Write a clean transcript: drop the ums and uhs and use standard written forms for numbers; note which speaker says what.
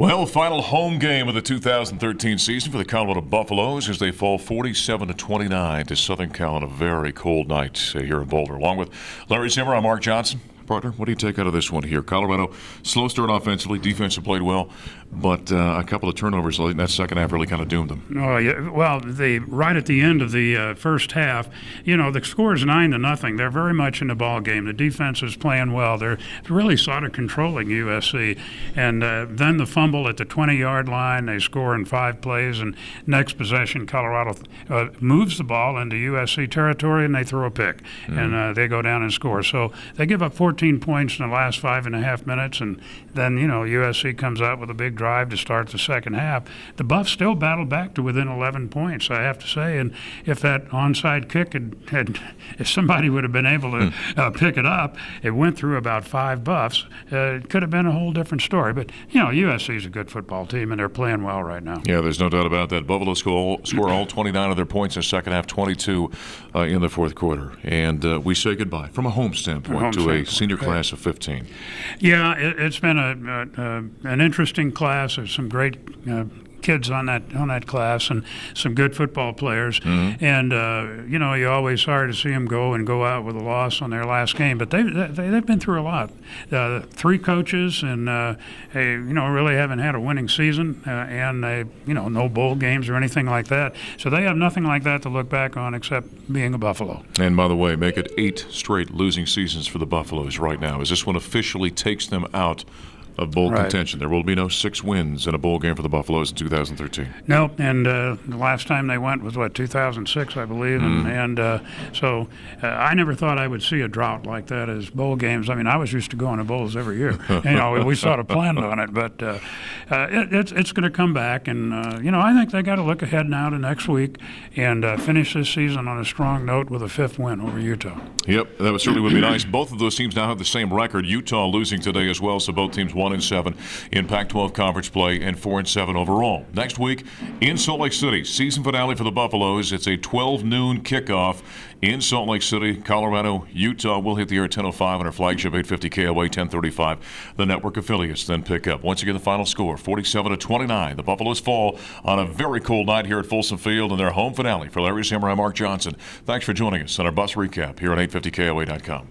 Speaker 1: Well, final home game of the 2013 season for the Colorado Buffaloes as they fall 47-29 to Southern Cal on a very cold night here in Boulder. Along with Larry Zimmer, I'm Mark Johnson. Partner, what do you take out of this one here? Colorado, slow start offensively, defense played well, but a couple of turnovers late in that second half really kind of doomed them.
Speaker 2: Oh, yeah. Well, right at the end of the first half, the score is 9-0. They're very much in the ball game. The defense is playing well. They're really sort of controlling USC. And then the fumble at the 20-yard line, they score in 5 plays, and next possession, Colorado moves the ball into USC territory, and they throw a pick. And they go down and score. So they give up 14 points in the last 5.5 minutes, and then, USC comes out with a big drive to start the second half. The Buffs still battled back to within 11 points, I have to say, and if that onside kick if somebody would have been able to pick it up, it went through about 5 Buffs, it could have been a whole different story. But, USC is a good football team, and they're playing well right now.
Speaker 1: Yeah, there's no doubt about that. Buffalo score all 29 of their points in the second half, 22 in the fourth quarter. And we say goodbye, from a home standpoint, to a senior class of 15.
Speaker 2: Yeah, it's been an interesting class. There's some great kids on that class and some good football players. And you're always sorry to see them go out with a loss on their last game, but they've been through a lot. 3 coaches, and they really haven't had a winning season, and no bowl games or anything like that. So they have nothing like that to look back on except being a Buffalo.
Speaker 1: And by the way, make it 8 straight losing seasons for the Buffaloes right now, as this one officially takes them out of bowl contention. There will be no 6 wins in a bowl game for the Buffaloes in 2013.
Speaker 2: No, and the last time they went was 2006, I believe, and so I never thought I would see a drought like that as bowl games. I mean, I was used to going to bowls every year. We sort of planned on it, but it's going to come back, and I think they got to look ahead now to next week and finish this season on a strong note with a 5th win over Utah.
Speaker 1: Yep, that certainly would be nice. Both of those teams now have the same record. Utah losing today as well, so both teams 1-7 in Pac-12 conference play and 4-7 overall. Next week in Salt Lake City, season finale for the Buffaloes. It's a 12 noon kickoff in Salt Lake City, Colorado. Utah will hit the air at 10:05 on our flagship 850 KOA 1035. The network affiliates then pick up. Once again, the final score 47-29. The Buffaloes fall on a very cold night here at Folsom Field in their home finale. For Larry Zimmer, I'm Mark Johnson. Thanks for joining us on our bus recap here on 850KOA.com.